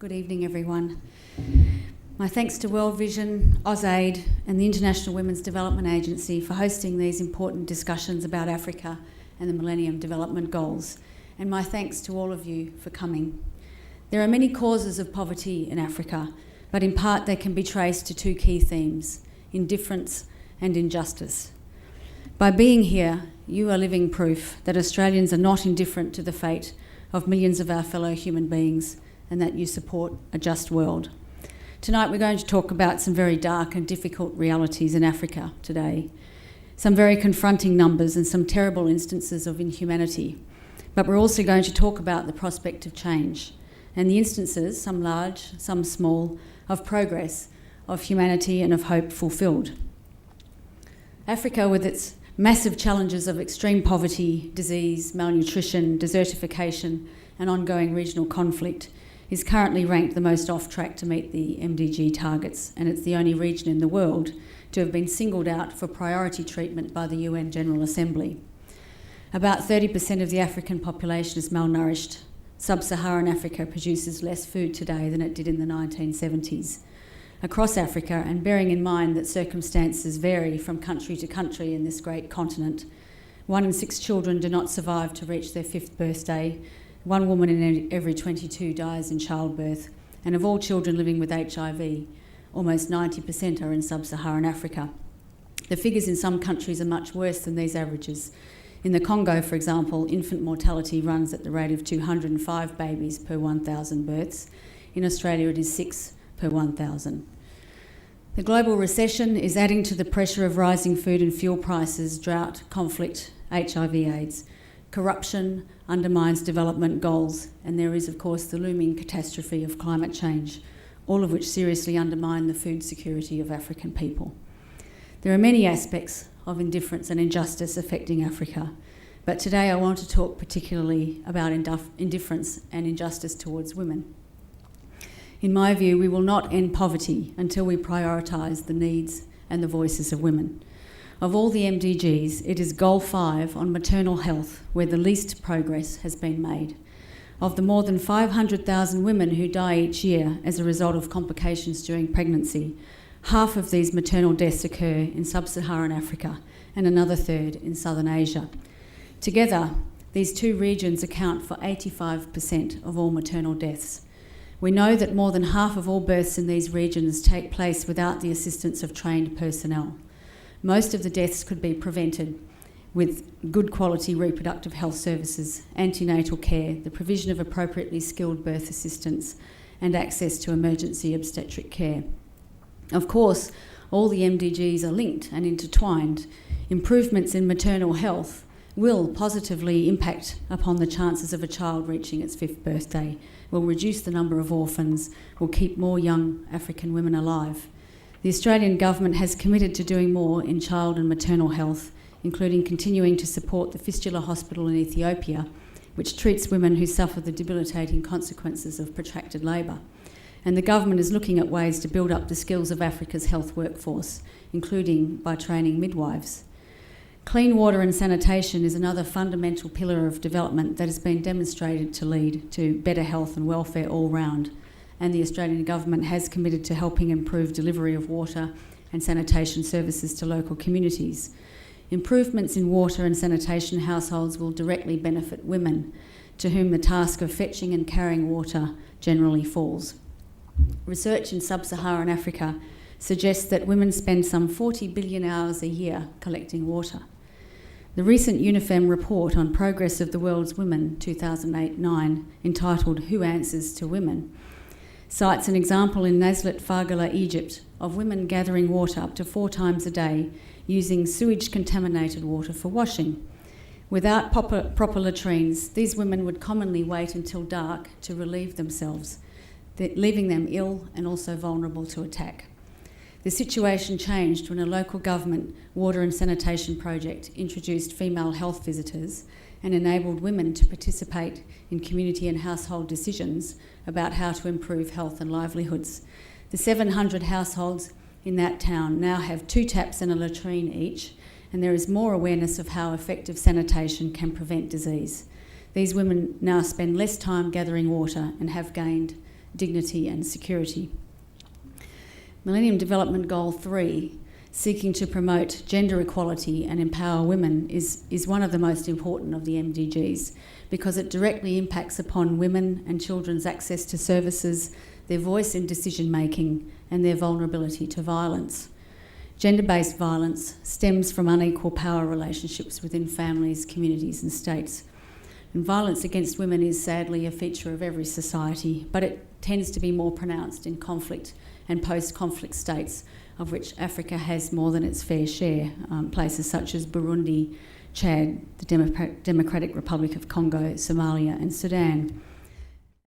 Good evening, everyone. My thanks to World Vision, AusAid and the International Women's Development Agency for hosting these important discussions about Africa and the Millennium Development Goals, and my thanks to all of you for coming. There are many causes of poverty in Africa, but in part they can be traced to two key themes: indifference and injustice. By being here, you are living proof that Australians are not indifferent to the fate of millions of our fellow human beings and that you support a just world. Tonight we're going to talk about some very dark and difficult realities in Africa today, some very confronting numbers and some terrible instances of inhumanity. But we're also going to talk about the prospect of change and the instances, some large, some small, of progress, of humanity and of hope fulfilled. Africa, with its massive challenges of extreme poverty, disease, malnutrition, desertification and ongoing regional conflict, is currently ranked the most off track to meet the MDG targets, and it's the only region in the world to have been singled out for priority treatment by the UN General Assembly. About 30% of the African population is malnourished. Sub-Saharan Africa produces less food today than it did in the 1970s. Across Africa, and bearing in mind that circumstances vary from country to country in this great continent, 1 in 6 children do not survive to reach their 5th birthday. 1 woman in every 22 dies in childbirth, and of all children living with HIV, almost 90% are in Sub-Saharan Africa. The figures in some countries are much worse than these averages. In the Congo, for example, infant mortality runs at the rate of 205 babies per 1,000 births. In Australia, it is 6 per 1,000. The global recession is adding to the pressure of rising food and fuel prices, drought, conflict, HIV/AIDS. Corruption undermines development goals, and there is, of course, the looming catastrophe of climate change, all of which seriously undermine the food security of African people. There are many aspects of indifference and injustice affecting Africa, but today I want to talk particularly about indifference and injustice towards women. In my view, we will not end poverty until we prioritise the needs and the voices of women. Of all the MDGs, it is Goal 5 on maternal health where the least progress has been made. Of the more than 500,000 women who die each year as a result of complications during pregnancy, half of these maternal deaths occur in Sub-Saharan Africa and another third in Southern Asia. Together, these two regions account for 85% of all maternal deaths. We know that more than half of all births in these regions take place without the assistance of trained personnel. Most of the deaths could be prevented with good quality reproductive health services, antenatal care, the provision of appropriately skilled birth assistance, and access to emergency obstetric care. Of course, all the MDGs are linked and intertwined. Improvements in maternal health will positively impact upon the chances of a child reaching its 5th birthday, will reduce the number of orphans, will keep more young African women alive. The Australian government has committed to doing more in child and maternal health, including continuing to support the Fistula Hospital in Ethiopia, which treats women who suffer the debilitating consequences of protracted labour. And the government is looking at ways to build up the skills of Africa's health workforce, including by training midwives. Clean water and sanitation is another fundamental pillar of development that has been demonstrated to lead to better health and welfare all round. And the Australian government has committed to helping improve delivery of water and sanitation services to local communities. Improvements in water and sanitation households will directly benefit women, to whom the task of fetching and carrying water generally falls. Research in Sub-Saharan Africa suggests that women spend some 40 billion hours a year collecting water. The recent UNIFEM report on progress of the world's women 2008-9, entitled Who Answers to Women, cites an example in Nazlet Fargala, Egypt, of women gathering water up to 4 times a day using sewage-contaminated water for washing. Without proper latrines, these women would commonly wait until dark to relieve themselves, leaving them ill and also vulnerable to attack. The situation changed when a local government water and sanitation project introduced female health visitors and enabled women to participate in community and household decisions about how to improve health and livelihoods. The 700 households in that town now have 2 taps and a latrine each, and there is more awareness of how effective sanitation can prevent disease. These women now spend less time gathering water and have gained dignity and security. Millennium Development Goal 3, seeking to promote gender equality and empower women, is one of the most important of the MDGs because it directly impacts upon women and children's access to services, their voice in decision-making, and their vulnerability to violence. Gender-based violence stems from unequal power relationships within families, communities and states. And violence against women is sadly a feature of every society, but it tends to be more pronounced in conflict and post-conflict states, of which Africa has more than its fair share, places such as Burundi, Chad, the Democratic Republic of Congo, Somalia and Sudan.